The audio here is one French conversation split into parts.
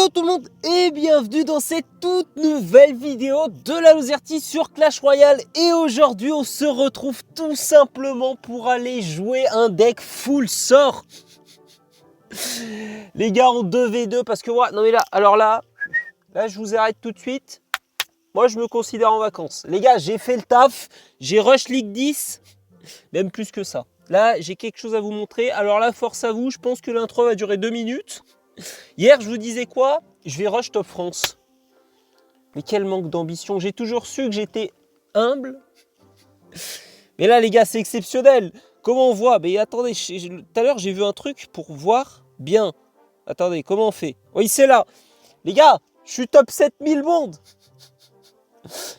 Yo tout le monde et bienvenue dans cette toute nouvelle vidéo de la Lozerty sur Clash Royale. Et aujourd'hui on se retrouve tout simplement pour aller jouer un deck full sort. Les gars en 2v2 parce que moi, non mais là, alors là je vous arrête tout de suite. Moi je me considère en vacances. Les gars, j'ai fait le taf, j'ai rush Ligue 10, même plus que ça. Là j'ai quelque chose à vous montrer. Alors là, force à vous, je pense que l'intro va durer 2 minutes. Hier, je vous disais quoi? Je vais rush Top France. Mais quel manque d'ambition. J'ai toujours su que j'étais humble. Mais là, les gars, c'est exceptionnel. Comment on voit? Mais attendez, tout à l'heure, j'ai vu un truc pour voir bien. Attendez, comment on fait? Oui, c'est là. Les gars, je suis top 7000 monde.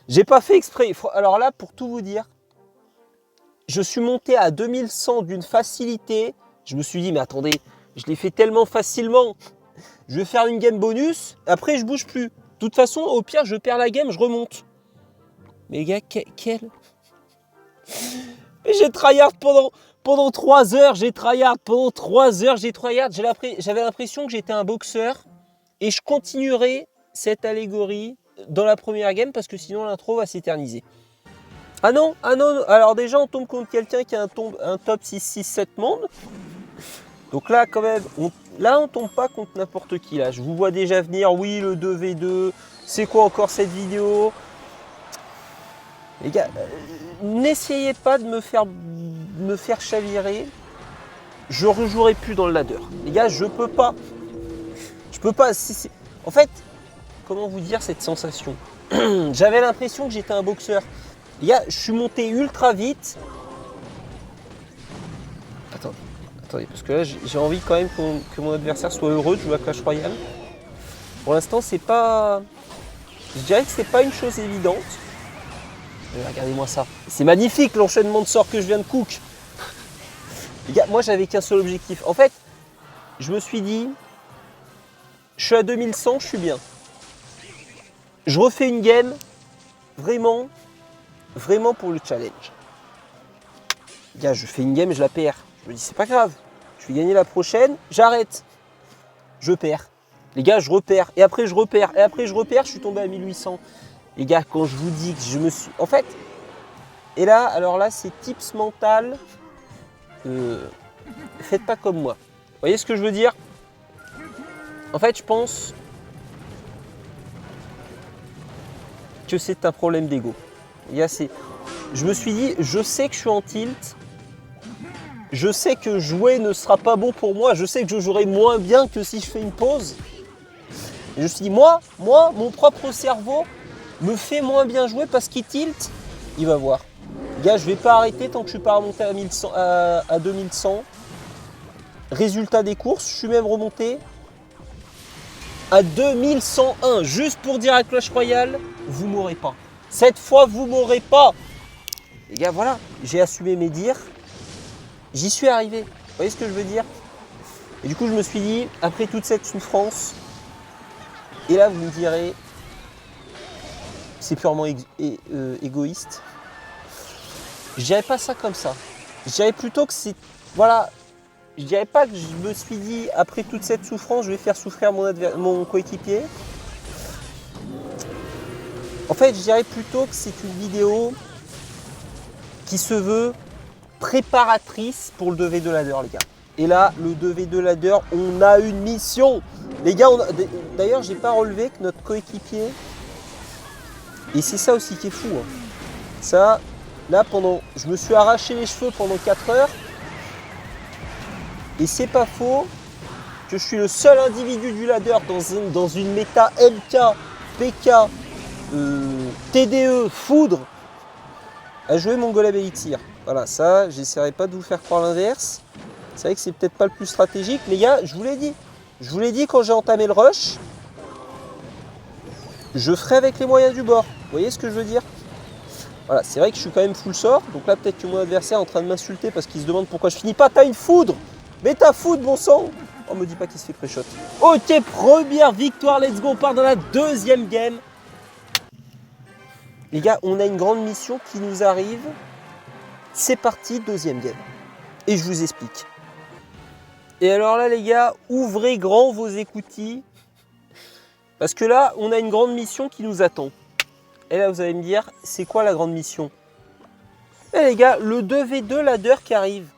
J'ai pas fait exprès. Alors là, pour tout vous dire, je suis monté à 2100 d'une facilité. Je me suis dit, mais attendez, je l'ai fait tellement facilement. Je vais faire une game bonus, après je bouge plus. De toute façon, au pire, je perds la game, je remonte. Mais les gars, quel... Mais j'ai tryhard pendant 3 heures, j'ai tryhard pendant 3 heures, j'ai tryhard. J'avais l'impression que j'étais un boxeur et je continuerai cette allégorie dans la première game parce que sinon l'intro va s'éterniser. Ah non, alors déjà on tombe contre quelqu'un qui a un top 6-6-7 monde. Donc là, quand même, on tombe pas contre n'importe qui. Là, je vous vois déjà venir. Oui, le 2v2. C'est quoi encore cette vidéo? Les gars, n'essayez pas de me faire chavirer. Je rejouerai plus dans le ladder. Les gars, je peux pas. Je peux pas. En fait, comment vous dire cette sensation? J'avais l'impression que j'étais un boxeur. Les gars, je suis monté ultra vite. Attendez, parce que là, j'ai envie quand même que mon adversaire soit heureux de jouer à Clash Royale. Pour l'instant, c'est pas... Je dirais que c'est pas une chose évidente. Mais regardez-moi ça. C'est magnifique l'enchaînement de sorts que je viens de cook. Les gars, moi, j'avais qu'un seul objectif. En fait, je me suis dit, je suis à 2100, je suis bien. Je refais une game, vraiment pour le challenge. Les gars, je fais une game, je la perds. Je me dis, c'est pas grave. Je vais gagner la prochaine, j'arrête. Je perds. Les gars, je repère. Et après, je repère. Et après, je repère, je suis tombé à 1800. Les gars, quand je vous dis que je me suis... En fait, et là, alors là, c'est tips mental. Faites pas comme moi. Vous voyez ce que je veux dire? En fait, je pense que c'est un problème d'ego. Les gars, je me suis dit, je sais que je suis en tilt. Je sais que jouer ne sera pas bon pour moi. Je sais que je jouerai moins bien que si je fais une pause. Et je me suis dit, moi, mon propre cerveau me fait moins bien jouer parce qu'il tilt. Il va voir. Gars, je vais pas arrêter tant que je suis pas remonté à 2100. Résultat des courses, je suis même remonté à 2101. Juste pour dire à Clash Royale, vous m'aurez pas. Cette fois, vous m'aurez pas. Les gars, voilà, j'ai assumé mes dires. J'y suis arrivé. Vous voyez ce que je veux dire? Et du coup, je me suis dit, après toute cette souffrance, et là, vous me direz, c'est purement égoïste. Je dirais pas ça comme ça. Je dirais plutôt que c'est... Voilà, je dirais pas que je me suis dit, après toute cette souffrance, je vais faire souffrir mon coéquipier. En fait, je dirais plutôt que c'est une vidéo qui se veut préparatrice pour le 2v2 ladder, les gars. Et là, le 2v2 ladder, on a une mission. Les gars, d'ailleurs, j'ai pas relevé que notre coéquipier... Et c'est ça aussi qui est fou. Hein. Ça, là, je me suis arraché les cheveux pendant 4 heures. Et c'est pas faux que je suis le seul individu du ladder dans une méta MK, PK, TDE, Foudre, à jouer mon Golem Elixir. Voilà, ça, j'essaierai pas de vous faire croire l'inverse. C'est vrai que c'est peut-être pas le plus stratégique. Les gars, je vous l'ai dit. Je vous l'ai dit quand j'ai entamé le rush. Je ferai avec les moyens du bord. Vous voyez ce que je veux dire? Voilà, c'est vrai que je suis quand même full sort. Donc là, peut-être que mon adversaire est en train de m'insulter parce qu'il se demande pourquoi je finis pas. T'as une foudre! Mais t'as foudre, bon sang! Oh, me dis pas qu'il se fait pré-shot. Ok, première victoire, let's go. On part dans la deuxième game. Les gars, on a une grande mission qui nous arrive. C'est parti, deuxième game. Et je vous explique. Et alors là, les gars, ouvrez grand vos écoutilles. Parce que là, on a une grande mission qui nous attend. Et là, vous allez me dire, c'est quoi la grande mission? Eh les gars, le 2v2 ladder qui arrive.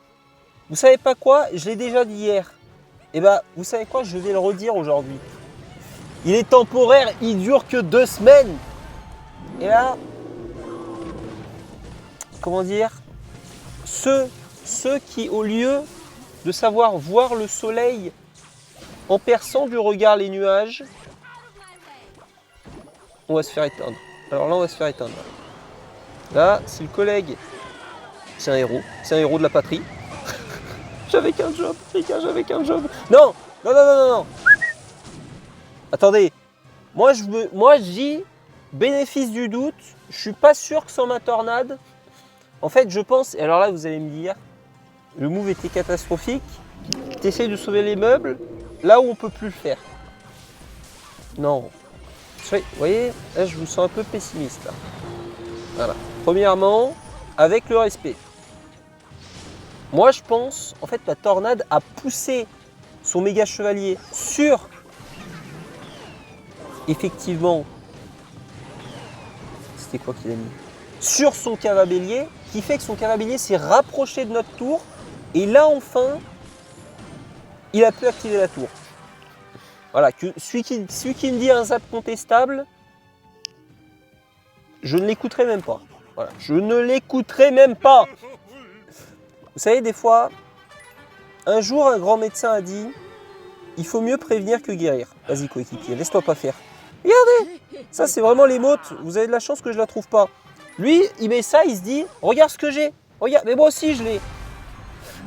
Vous savez pas quoi? Je l'ai déjà dit hier. Et bah, vous savez quoi? Je vais le redire aujourd'hui. Il est temporaire, il dure que 2 semaines. Et là, comment dire? Ceux qui, au lieu de savoir voir le soleil en perçant du regard les nuages, on va se faire éteindre. Alors là, on va se faire éteindre. Là, si le collègue, c'est un héros de la patrie. J'avais qu'un job, les gars, j'avais qu'un job. Non, non, non, non, non, non. Attendez, moi je dis, bénéfice du doute, je suis pas sûr que sans ma tornade, en fait je pense, et alors là vous allez me dire, le move était catastrophique, t'essayes de sauver les meubles, là où on peut plus le faire. Non, vous voyez, là je vous sens un peu pessimiste. Là. Voilà, premièrement, avec le respect. Moi je pense, en fait la tornade a poussé son méga chevalier sur, effectivement, c'était quoi qu'il a mis? Sur son cavabélier, qui fait que son cavabélier s'est rapproché de notre tour, et là enfin, il a pu activer la tour. Voilà, que celui qui me dit un zap contestable, je ne l'écouterai même pas. Voilà, je ne l'écouterai même pas. Vous savez, des fois, un jour, un grand médecin a dit, il faut mieux prévenir que guérir. Vas-y, coéquipier, laisse-toi pas faire. Regardez, ça c'est vraiment l'émote, vous avez de la chance que je la trouve pas. Lui, il met ça, il se dit, regarde ce que j'ai. Regarde, mais moi aussi je l'ai.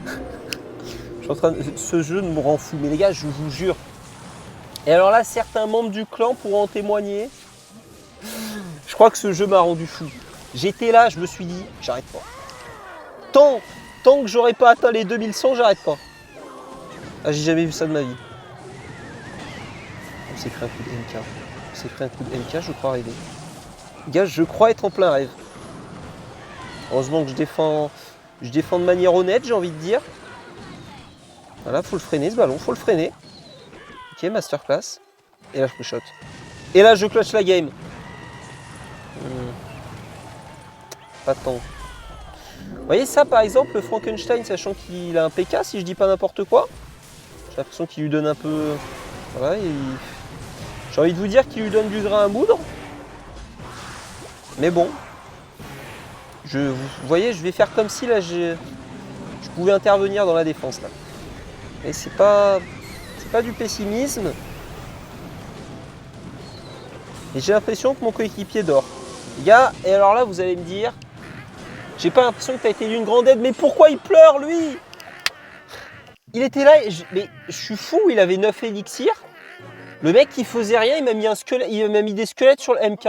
Je suis en train de... Ce jeu me rend fou, mais les gars, je vous jure. Et alors là, certains membres du clan pourront en témoigner. Je crois que ce jeu m'a rendu fou. J'étais là, je me suis dit, j'arrête pas. Tant que j'aurais pas atteint les 2100, j'arrête pas. Ah, j'ai jamais vu ça de ma vie. On s'est pris un coup de MK. On s'est pris un coup de MK, je crois rêver. Gars, je crois être en plein rêve. Heureusement que je défends de manière honnête, j'ai envie de dire. Voilà, faut le freiner ce ballon, faut le freiner. Ok, masterclass. Et là, je shot. Et là, je clutch la game. Pas tant. Vous voyez ça, par exemple, le Frankenstein, sachant qu'il a un PK, si je dis pas n'importe quoi. J'ai l'impression qu'il lui donne un peu... Voilà, j'ai envie de vous dire qu'il lui donne du grain à moudre. Mais bon. Vous voyez, je vais faire comme si là, je pouvais intervenir dans la défense. Là. Et c'est pas du pessimisme. Et j'ai l'impression que mon coéquipier dort. Les gars, et alors là, vous allez me dire, j'ai pas l'impression que tu as été d'une grande aide, mais pourquoi il pleure, lui? Il était là, mais je suis fou, il avait 9 élixirs. Le mec, il faisait rien, il m'a mis un squelette, il m'a mis des squelettes sur le MK.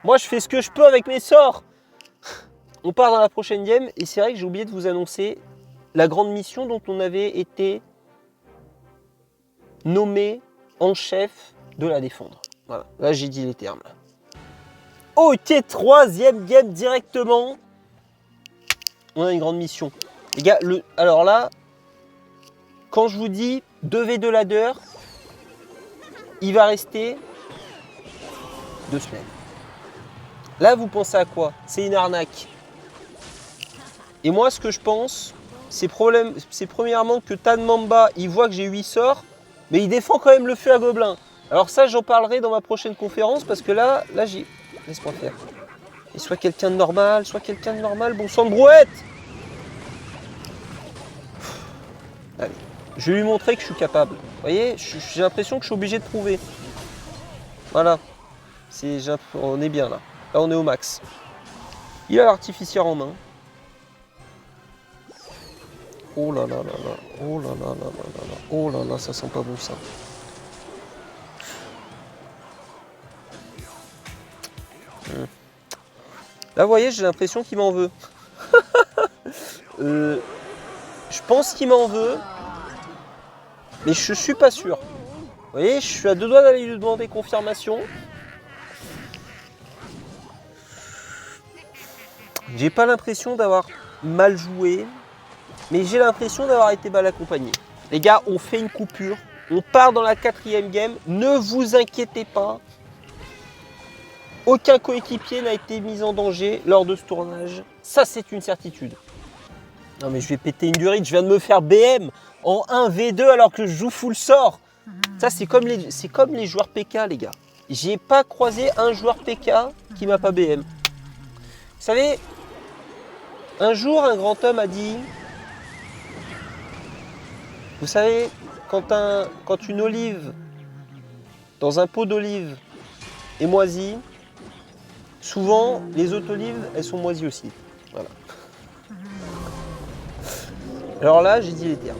Moi, je fais ce que je peux avec mes sorts. On part dans la prochaine game, et c'est vrai que j'ai oublié de vous annoncer la grande mission dont on avait été nommé en chef de la défendre. Voilà, là j'ai dit les termes. Ok, troisième game directement. On a une grande mission. Les gars, alors là, quand je vous dis 2v2 ladder, il va rester 2 semaines. Là, vous pensez à quoi? C'est une arnaque. Et moi, ce que je pense, c'est premièrement que Tan Mamba, il voit que j'ai 8 sorts, mais il défend quand même le feu à gobelin. Alors ça, j'en parlerai dans ma prochaine conférence, parce que là j'ai... Laisse-moi faire. Et soit quelqu'un de normal, bon sang de brouette. Allez, je vais lui montrer que je suis capable. Vous voyez, j'ai l'impression que je suis obligé de prouver. Voilà. On est bien là. Là, on est au max. Il a l'artificière en main. Oh là là là là. Oh là là là là là là. Oh là là, ça sent pas bon ça. Là, vous voyez, j'ai l'impression qu'il m'en veut. Je pense qu'il m'en veut, mais je suis pas sûr. Vous voyez, je suis à 2 doigts d'aller lui demander confirmation. J'ai pas l'impression d'avoir mal joué, mais j'ai l'impression d'avoir été mal accompagné. Les gars, on fait une coupure. On part dans la 4e game. Ne vous inquiétez pas. Aucun coéquipier n'a été mis en danger lors de ce tournage. Ça, c'est une certitude. Non, mais je vais péter une durite. Je viens de me faire BM en 1v2 alors que je joue full sort. Ça, c'est comme les joueurs PK, les gars. J'ai pas croisé un joueur PK qui m'a pas BM. Vous savez, un jour, un grand homme a dit... Vous savez, quand une olive dans un pot d'olive est moisie, souvent, les autres olives, elles sont moisies aussi. Voilà. Alors là, j'ai dit les termes.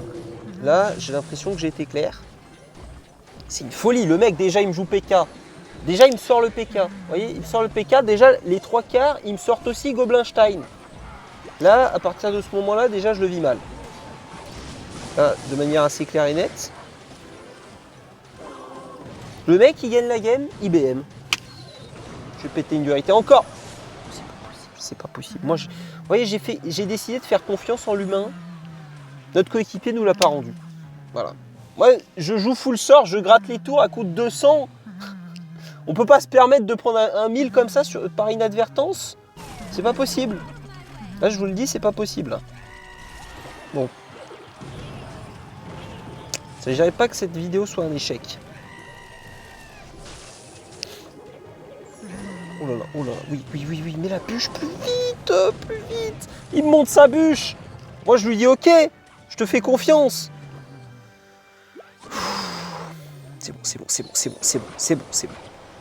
Là, j'ai l'impression que j'ai été clair. C'est une folie. Le mec, déjà, il me joue PK. Déjà, il me sort le PK. Vous voyez, il me sort le PK. Déjà, les 3/4, ils me sortent aussi Goblinstein. Là, à partir de ce moment-là, déjà, je le vis mal. Là, de manière assez claire et nette. Le mec, il gagne la game, IBM. Je vais péter une durité encore. C'est pas possible. Moi, vous voyez, j'ai décidé de faire confiance en l'humain. Notre coéquipier nous l'a pas rendu. Voilà. Moi, je joue full sort, je gratte les tours à coup de 200. On peut pas se permettre de prendre un 1000 comme ça par inadvertance. C'est pas possible. Là, je vous le dis, c'est pas possible. Bon. Il ne s'agirait pas que cette vidéo soit un échec. Oh là là, oh là là, oui, mais la bûche, plus vite. Il me monte sa bûche. Moi, je lui dis, ok, je te fais confiance. C'est bon.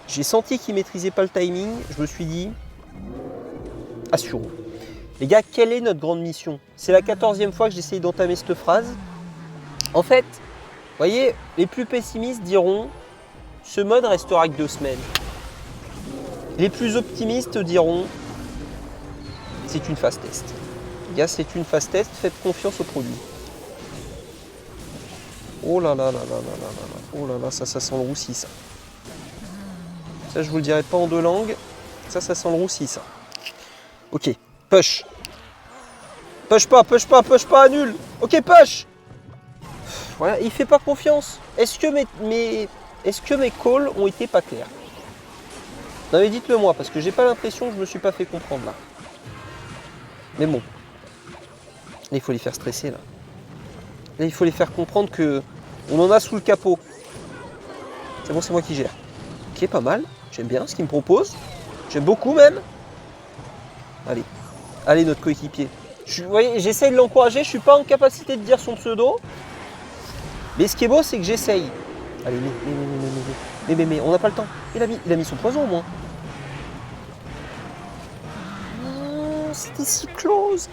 J'ai senti qu'il maîtrisait pas le timing. Je me suis dit, assurons. Les gars, quelle est notre grande mission? C'est la 14e fois que j'essaye d'entamer cette phrase. En fait, vous voyez, les plus pessimistes diront, ce mode restera que 2 semaines. Les plus optimistes diront, c'est une phase test. Les gars, c'est une phase test, faites confiance au produit. Oh là là là là là là là. Oh là là, ça sent le roussi, ça. Ça, je vous le dirai pas en 2 langues. Ça sent le roussi, ça. Ok, push. Push pas, nul. Ok, push. Voilà, il fait pas confiance. Est-ce que mes calls ont été pas clairs? Non mais dites-le moi, parce que j'ai pas l'impression que je me suis pas fait comprendre là. Mais bon. Là, il faut les faire stresser là. Là, il faut les faire comprendre que on en a sous le capot. C'est bon, c'est moi qui gère. Ok, pas mal. J'aime bien ce qu'il me propose. J'aime beaucoup même. Allez, notre coéquipier. Vous voyez, j'essaye de l'encourager. Je suis pas en capacité de dire son pseudo. Mais ce qui est beau, c'est que j'essaye. Allez, mais, on n'a pas le temps. Il a mis son poison au moins. Non, c'était si close.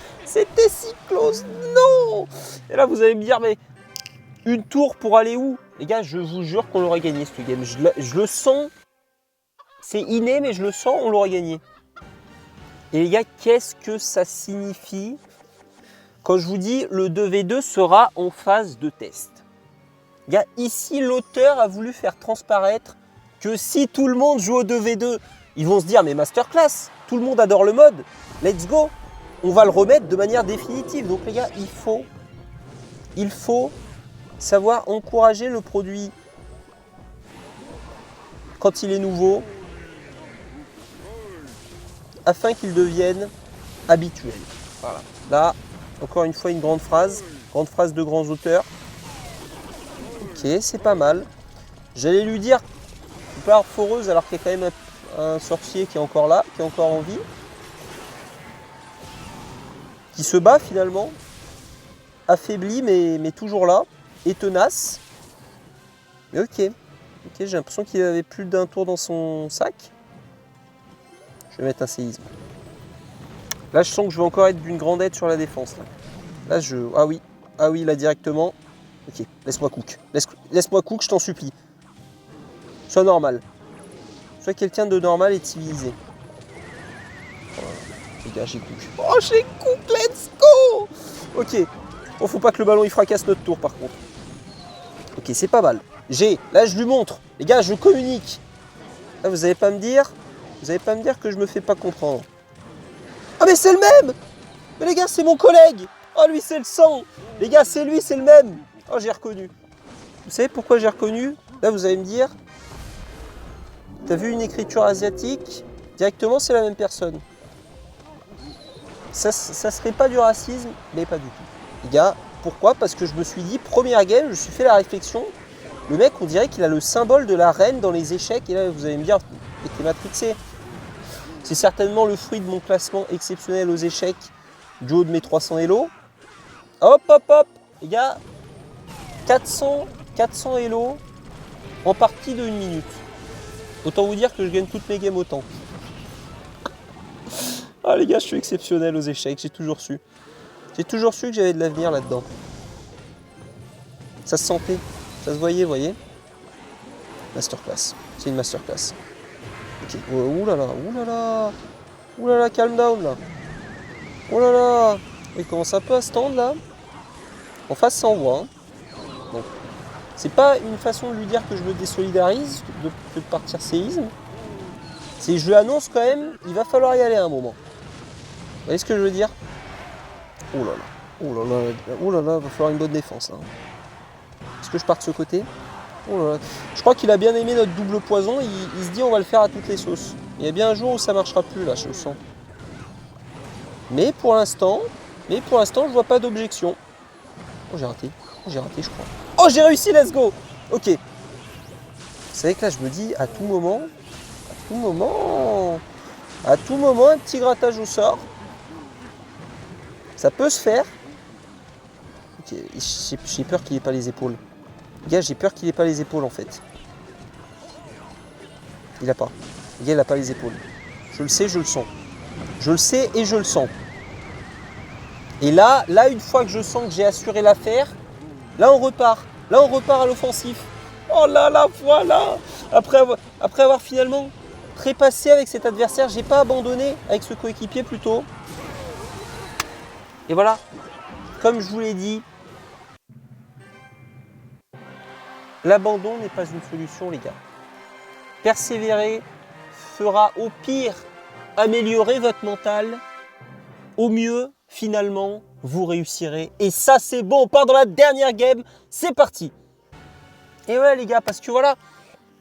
Non. Et là, vous allez me dire, mais une tour pour aller où? Les gars, je vous jure qu'on l'aurait gagné, ce game. Je le sens. C'est inné, mais je le sens, on l'aurait gagné. Et les gars, qu'est-ce que ça signifie quand je vous dis le 2v2 sera en phase de test? Les gars, ici, l'auteur a voulu faire transparaître que si tout le monde joue au 2v2, ils vont se dire, mais masterclass, tout le monde adore le mode, let's go. On va le remettre de manière définitive. Donc les gars, il faut savoir encourager le produit quand il est nouveau, afin qu'il devienne habituel. Voilà. Là, encore une fois, une grande phrase de grands auteurs. Ok, c'est pas mal. J'allais lui dire, faut pas avoir foreuse alors qu'il y a quand même un sorcier qui est encore là, qui est encore en vie, qui se bat finalement, affaibli mais toujours là, et tenace. Mais ok, j'ai l'impression qu'il avait plus d'un tour dans son sac. Je vais mettre un séisme. Là, je sens que je vais encore être d'une grande aide sur la défense. Là, ah oui, là directement. Ok, laisse-moi cook. Laisse-moi cook, je t'en supplie. Sois normal. Sois quelqu'un de normal et de civilisé. Voilà. Les gars, j'ai cook. Oh, j'ai cook, let's go. Ok. Bon, faut pas que le ballon il fracasse notre tour par contre. Ok, c'est pas mal. Là, je lui montre. Les gars, je communique. Là, vous allez pas me dire que je me fais pas comprendre. Ah, mais c'est le même. Mais les gars, c'est mon collègue. Oh, lui, c'est le sang. Les gars, c'est lui, c'est le même. Oh, j'ai reconnu. Vous savez pourquoi j'ai reconnu? Là, vous allez me dire, t'as vu une écriture asiatique? Directement, c'est la même personne. Ça serait pas du racisme, mais pas du tout. Les gars, pourquoi? Parce que je me suis dit, première game, je me suis fait la réflexion. Le mec, on dirait qu'il a le symbole de la reine dans les échecs. Et là, vous allez me dire, t'es matrixé. C'est certainement le fruit de mon classement exceptionnel aux échecs du haut de mes 300 Elo. Hop, hop, hop. Les gars, 400 Elo en partie de 1 minute. Autant vous dire que je gagne toutes mes games autant. Ah les gars, je suis exceptionnel aux échecs, j'ai toujours su. J'ai toujours su que j'avais de l'avenir là-dedans. Ça se sentait, ça se voyait, vous voyez. Masterclass, c'est une masterclass. Ok, oulala, oulala, oulala, calm down là. Oulala, il commence un peu à se tendre là. En face, ça envoie. Hein. Bon. C'est pas une façon de lui dire que je me désolidarise, que de partir séisme. C'est je lui annonce quand même, il va falloir y aller à un moment. Vous voyez ce que je veux dire? Oh là là, oh là là, oh là là, va falloir une bonne défense là. Est-ce que je pars de ce côté? Oh là là. Je crois qu'il a bien aimé notre double poison, il se dit on va le faire à toutes les sauces. Il y a bien un jour où ça marchera plus là, je le sens. Mais pour l'instant, je vois pas d'objection. Oh j'ai raté, je crois. Oh j'ai réussi, let's go. Ok. Vous savez que là je me dis à tout moment, un petit grattage au sort. Ça peut se faire. Ok, j'ai peur qu'il n'ait pas les épaules. Gars, j'ai peur qu'il n'ait pas les épaules en fait. Il a pas. Le gars, il n'a pas les épaules. Je le sais, je le sens. Je le sais et je le sens. Et là, une fois que je sens que j'ai assuré l'affaire, là on repart. Là on repart à l'offensif. Oh là là, voilà. Après avoir finalement trépassé avec cet adversaire, j'ai pas abandonné avec ce coéquipier plutôt. Et voilà, comme je vous l'ai dit, l'abandon n'est pas une solution les gars. Persévérer fera au pire améliorer votre mental. Au mieux, finalement, vous réussirez. Et ça c'est bon, on part dans la dernière game, c'est parti. Et ouais les gars, parce que voilà,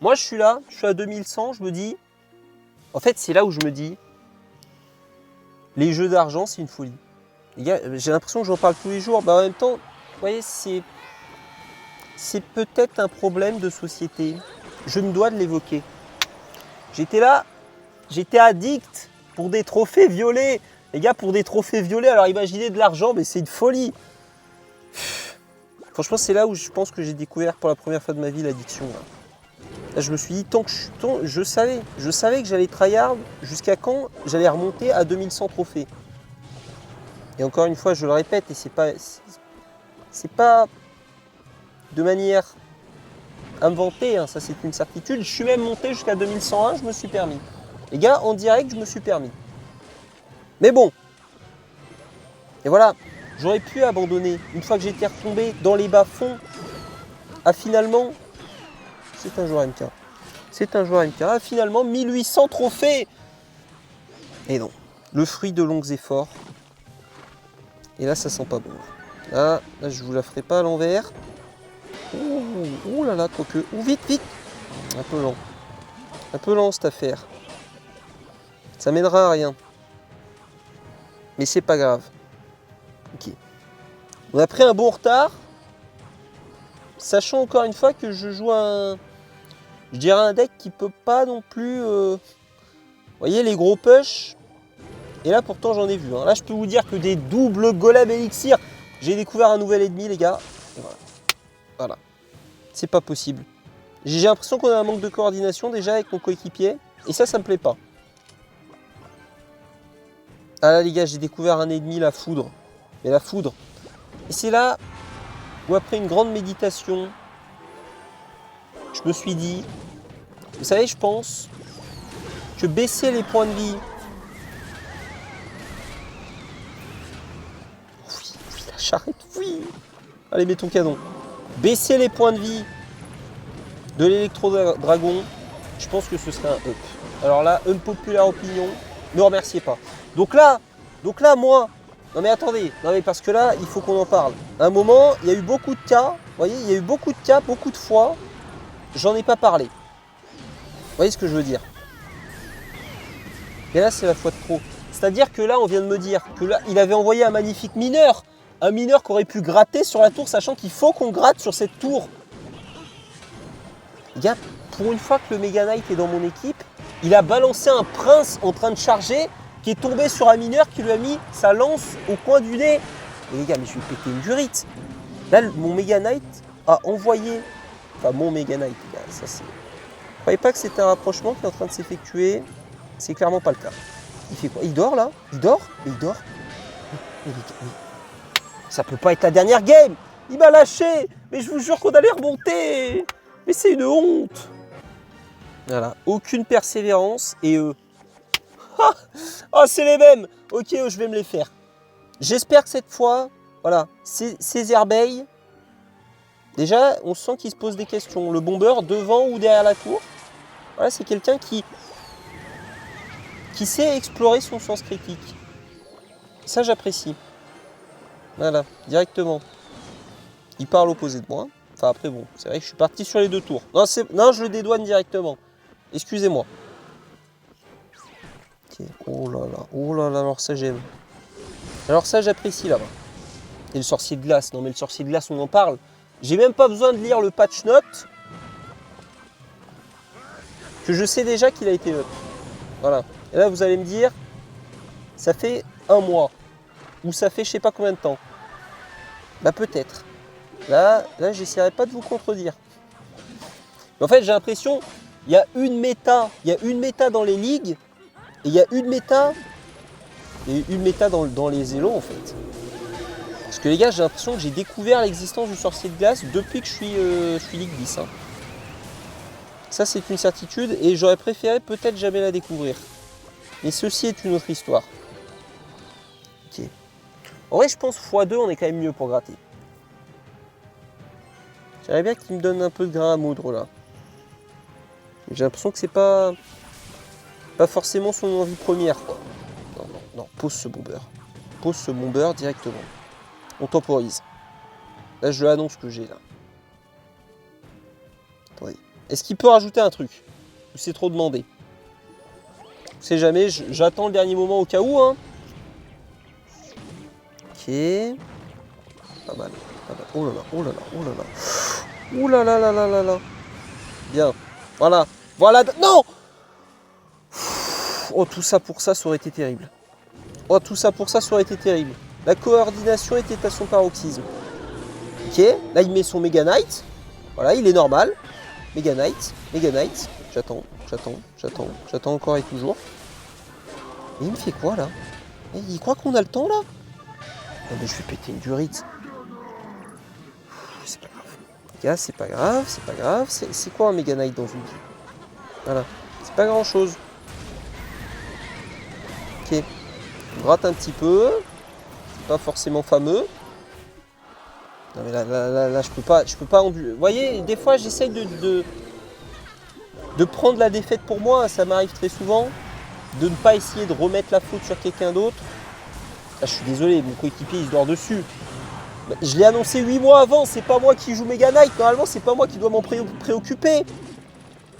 moi je suis là, je suis à 2100, je me dis, en fait c'est là où je me dis, les jeux d'argent c'est une folie. Les gars, j'ai l'impression que j'en parle tous les jours, en même temps, vous voyez, c'est peut-être un problème de société. Je me dois de l'évoquer. J'étais là, j'étais addict pour des trophées violets. Les gars, pour des trophées violets, alors imaginez de l'argent, mais c'est une folie. Franchement, c'est là où je pense que j'ai découvert pour la première fois de ma vie l'addiction. Là, je me suis dit, je savais que j'allais tryhard jusqu'à quand j'allais remonter à 2100 trophées. Et encore une fois, je le répète, et c'est pas de manière inventée, hein, ça c'est une certitude. Je suis même monté jusqu'à 2101, je me suis permis. Les gars, en direct, je me suis permis. Mais bon, et voilà, j'aurais pu abandonner une fois que j'étais retombé dans les bas-fonds. Ah finalement, c'est un joueur MK. C'est un joueur MK. Ah finalement, 1800 trophées. Et non, le fruit de longs efforts. Et là, ça sent pas bon. Là je vous la ferai pas à l'envers. Ouh là là, quoique. Ouh, vite, vite. Un peu lent cette affaire. Ça mènera à rien. Mais c'est pas grave. Ok. On a pris un bon retard. Sachant encore une fois que je joue je dirais un deck qui peut pas non plus... Vous voyez, les gros push. Et là, pourtant, j'en ai vu. Hein. Là, je peux vous dire que des doubles golem élixir. J'ai découvert un nouvel ennemi, les gars. Voilà. C'est pas possible. J'ai l'impression qu'on a un manque de coordination déjà avec mon coéquipier. Et ça me plaît pas. Ah là, les gars, j'ai découvert un ennemi, la foudre. Mais la foudre. Et c'est là où, après une grande méditation, je me suis dit... Vous savez, je pense que baisser les points de vie... Oui, la charrette, oui. Allez, mets ton canon. Baisser les points de vie de l'électro-dragon, je pense que ce serait un up. Alors là, unpopular opinion, ne remerciez pas. Donc là, moi, non mais attendez, non mais parce que là, il faut qu'on en parle. À un moment, il y a eu beaucoup de cas Vous voyez, il y a eu beaucoup de cas, beaucoup de fois, j'en ai pas parlé. Vous voyez ce que je veux dire? Et là, c'est la fois de trop. C'est-à-dire que là, on vient de me dire que là, il avait envoyé un magnifique mineur. Un mineur qui aurait pu gratter sur la tour, sachant qu'il faut qu'on gratte sur cette tour. Les gars, pour une fois que le Mega Knight est dans mon équipe, il a balancé un prince en train de charger qui est tombé sur un mineur qui lui a mis sa lance au coin du nez. Et les gars, mais je vais péter une durite. Là, mon Mega Knight a envoyé... Enfin, mon Mega Knight, les gars, ça c'est... Je croyais pas que c'était un rapprochement qui est en train de s'effectuer. C'est clairement pas le cas. Il fait quoi? Il dort là? Il dort? Mais il dort? Mais ça peut pas être la dernière game! Il m'a lâché! Mais je vous jure qu'on allait remonter! Mais c'est une honte! Voilà, aucune persévérance et oh, c'est les mêmes! Ok, je vais me les faire. J'espère que cette fois, voilà, ces airbays, déjà, on sent qu'il se pose des questions. Le bomber, devant ou derrière la tour, voilà, c'est quelqu'un qui sait explorer son sens critique. Ça, j'apprécie. Voilà, directement. Il part à l'opposé de moi. Enfin, après, bon, c'est vrai que je suis parti sur les deux tours. Non, non, je le dédouane directement. Excusez-moi. Okay. Oh là là, alors ça, j'aime. Alors ça, j'apprécie là-bas. Et le sorcier de glace. Non, mais le sorcier de glace, on en parle. J'ai même pas besoin de lire le patch note. Que je sais déjà qu'il a été up. Voilà. Et là, vous allez me dire, ça fait un mois. Ou ça fait je sais pas combien de temps. Bah peut-être. Là j'essaierai pas de vous contredire. Mais en fait, j'ai l'impression, il y a une méta dans les ligues, et il y a une méta dans les élos en fait. Parce que les gars, j'ai l'impression que j'ai découvert l'existence du sorcier de glace depuis que je suis Ligue 10. Hein. Ça, c'est une certitude, et j'aurais préféré peut-être jamais la découvrir. Mais ceci est une autre histoire. Ok. En vrai, je pense x2, on est quand même mieux pour gratter. J'aimerais bien qu'il me donne un peu de grain à moudre là. J'ai l'impression que c'est pas forcément son envie première quoi. Non, pose ce bomber. Pose ce bomber directement. On temporise. Là, je l'annonce que j'ai là. Attendez. Est-ce qu'il peut rajouter un truc? Ou c'est trop demandé? On sait jamais, j'attends le dernier moment au cas où. Hein. Ok. Pas mal. Oh là là, oh là là, oh là là. Ouh là là là là là là. Bien. Voilà. Voilà. Non! Oh, tout ça pour ça, ça aurait été terrible. Oh, tout ça pour ça, ça aurait été terrible. La coordination était à son paroxysme. Ok. Là, il met son Mega Knight. Voilà, il est normal. Mega Knight. J'attends encore et toujours. Et il me fait quoi, là? Il croit qu'on a le temps, là? Non, mais je vais péter une durite. C'est pas grave. Les gars, c'est pas grave. C'est quoi un Mega Knight dans une vie? Voilà. C'est pas grand chose. Ok. On gratte un petit peu. C'est pas forcément fameux. Non mais là je peux pas endurer. Vous voyez, des fois j'essaye de prendre la défaite pour moi, ça m'arrive très souvent. De ne pas essayer de remettre la faute sur quelqu'un d'autre. Là, je suis désolé, mon coéquipier il se dort dessus. Je l'ai annoncé 8 mois avant, c'est pas moi qui joue Mega Knight, normalement c'est pas moi qui dois m'en préoccuper.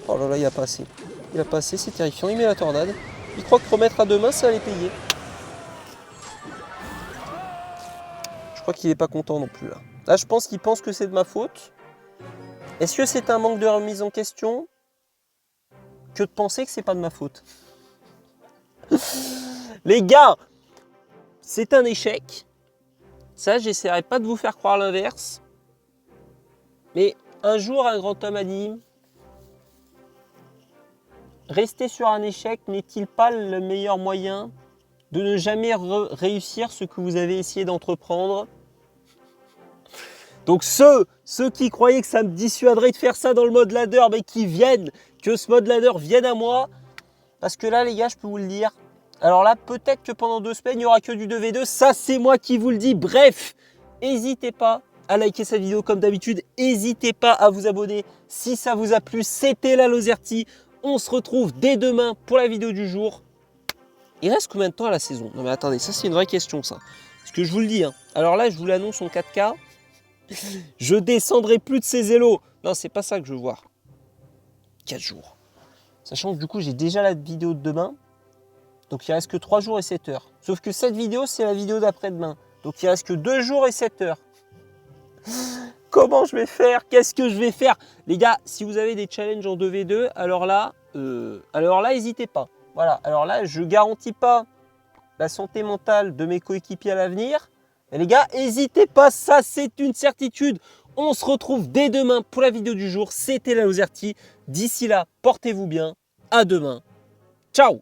Oh là là, il a pas assez, c'est terrifiant, il met la tornade. Il croit que remettre à demain, ça allait payer. Je crois qu'il est pas content non plus là. Là, je pense qu'il pense que c'est de ma faute. Est-ce que c'est un manque de remise en question que de penser que c'est pas de ma faute? Les gars, c'est un échec. Ça, j'essaierai pas de vous faire croire l'inverse. Mais un jour, un grand homme a dit: rester sur un échec n'est-il pas le meilleur moyen de ne jamais réussir ce que vous avez essayé d'entreprendre? Donc ceux qui croyaient que ça me dissuaderait de faire ça dans le mode ladder, mais que ce mode ladder vienne à moi. Parce que là, les gars, je peux vous le dire. Alors là, peut-être que pendant 2 semaines, il n'y aura que du 2v2. Ça, c'est moi qui vous le dis. Bref, n'hésitez pas à liker cette vidéo comme d'habitude. N'hésitez pas à vous abonner si ça vous a plu. C'était la Lozerty. On se retrouve dès demain pour la vidéo du jour. Il reste combien de temps à la saison? Non mais attendez, ça c'est une vraie question ça. Parce que je vous le dis. Hein. Alors là, je vous l'annonce en 4K. Je descendrai plus de ces élos. Non, c'est pas ça que je veux voir. 4 jours. Sachant que du coup, j'ai déjà la vidéo de demain. Donc, il reste que 3 jours et 7 heures. Sauf que cette vidéo, c'est la vidéo d'après-demain. Donc, il reste que 2 jours et 7 heures. Comment je vais faire? Qu'est-ce que je vais faire? Les gars, si vous avez des challenges en 2v2, alors là, n'hésitez pas. Voilà, alors là, je garantis pas la santé mentale de mes coéquipiers à l'avenir. Mais les gars, n'hésitez pas, ça c'est une certitude. On se retrouve dès demain pour la vidéo du jour. C'était la Lozerty. D'ici là, portez-vous bien. À demain. Ciao!